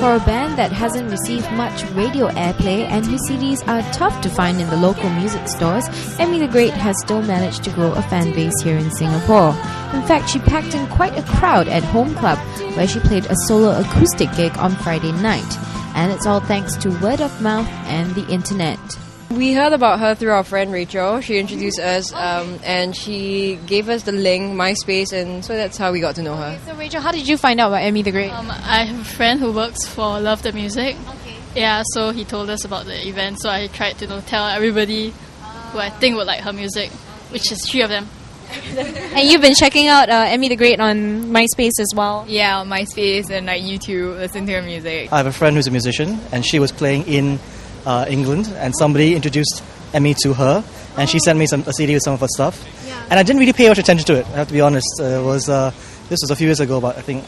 For a band that hasn't received much radio airplay and whose CDs are tough to find in the local music stores, Emmy the Great has still managed to grow a fan base here in Singapore. In fact, she packed in quite a crowd at Home Club, where she played a solo acoustic gig on Friday night. And it's all thanks to word of mouth and the internet. We heard about her through our friend Rachel. She introduced us and she gave us the link, MySpace, and so that's how we got to know her. So Rachel, how did you find out about Emmy the Great? I have a friend who works for Love the Music. Okay. Yeah, so he told us about the event, so I tried to tell everybody who I think would like her music, which is 3 of them. And you've been checking out Emmy the Great on MySpace as well? Yeah, on MySpace and YouTube, listen to her music. I have a friend who's a musician, and she was playing in England, and somebody introduced Emmy to her, and she sent me a CD with some of her stuff. Yeah. And I didn't really pay much attention to it, I have to be honest. This was a few years ago, but I think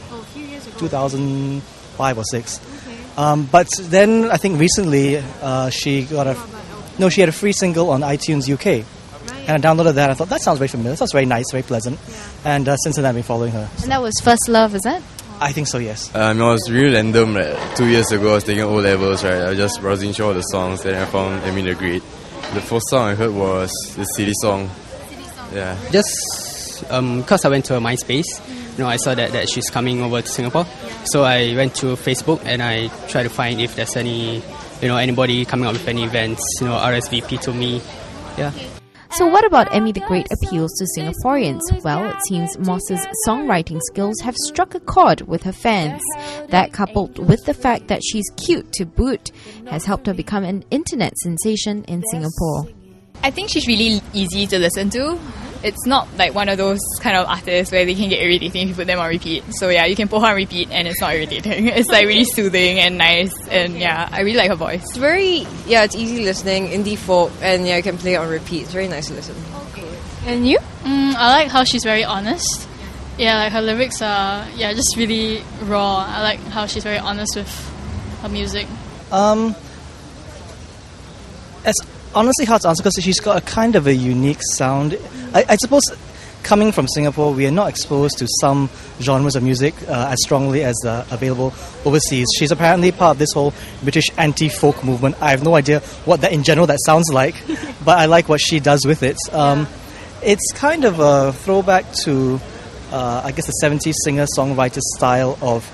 2005 or 6. Okay. But then I think recently she had a free single on iTunes UK. Right. And I downloaded that. I thought that sounds very familiar. That sounds very nice, very pleasant. Yeah. And since then I've been following her. And that was First Love, is it? I think so, yes. It was really random. Like 2 years ago, I was taking O-levels, right? I was just browsing through all the songs, and I found Emmy the Great. The first song I heard was the City Song. Yeah. Just because I went to her MySpace, I saw that she's coming over to Singapore. So I went to Facebook and I tried to find if there's any, anybody coming up with any events, RSVP to me. Yeah. So what about Emmy the Great appeals to Singaporeans? Well, it seems Moss's songwriting skills have struck a chord with her fans. That, coupled with the fact that she's cute to boot, has helped her become an internet sensation in Singapore. I think she's really easy to listen to. It's not like one of those kind of artists where they can get irritating if you put them on repeat. So yeah, you can put her on repeat and it's not irritating. It's like really soothing and nice, and yeah, I really like her voice. It's easy listening, indie folk, and yeah, you can play it on repeat. It's very nice to listen. Okay. And you? I like how she's very honest. Yeah, like her lyrics are just really raw. I like how she's very honest with her music. It's honestly hard to answer because she's got a kind of a unique sound. I suppose coming from Singapore, we are not exposed to some genres of music as strongly as available overseas. She's apparently part of this whole British anti-folk movement. I have no idea what that in general that sounds like, but I like what she does with it. It's kind of a throwback to, I guess, the 70s singer-songwriter style of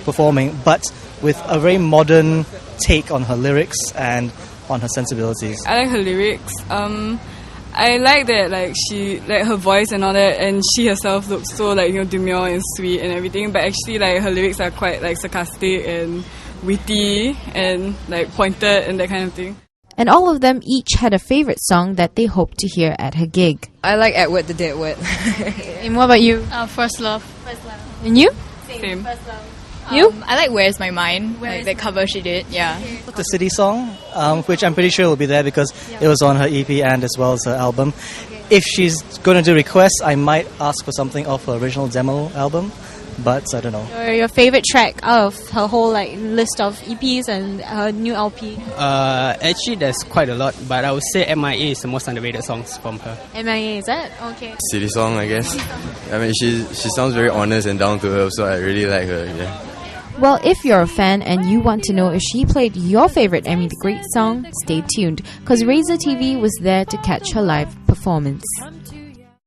performing, but with a very modern take on her lyrics and on her sensibilities. I like her lyrics. I like that she her voice and all that, and she herself looks so demure and sweet and everything, but actually her lyrics are quite sarcastic and witty and pointed and that kind of thing. And all of them each had a favourite song that they hoped to hear at her gig. I like Edward the Deadwood. And what about you? First Love. And you? Same. First Love. You? I like Where's My Mind, the cover she did, yeah. The City Song, which I'm pretty sure will be there because it was on her EP and as well as her album. Okay. If she's going to do requests, I might ask for something off her original demo album, but I don't know. Your favourite track out of her whole list of EPs and her new LP? Actually, there's quite a lot, but I would say MIA is the most underrated songs from her. MIA, is that? Okay. City Song, I guess. I mean, she sounds very honest and down to earth, so I really like her, yeah. Well, if you're a fan and you want to know if she played your favourite Emmy the Great song, stay tuned, because Razor TV was there to catch her live performance.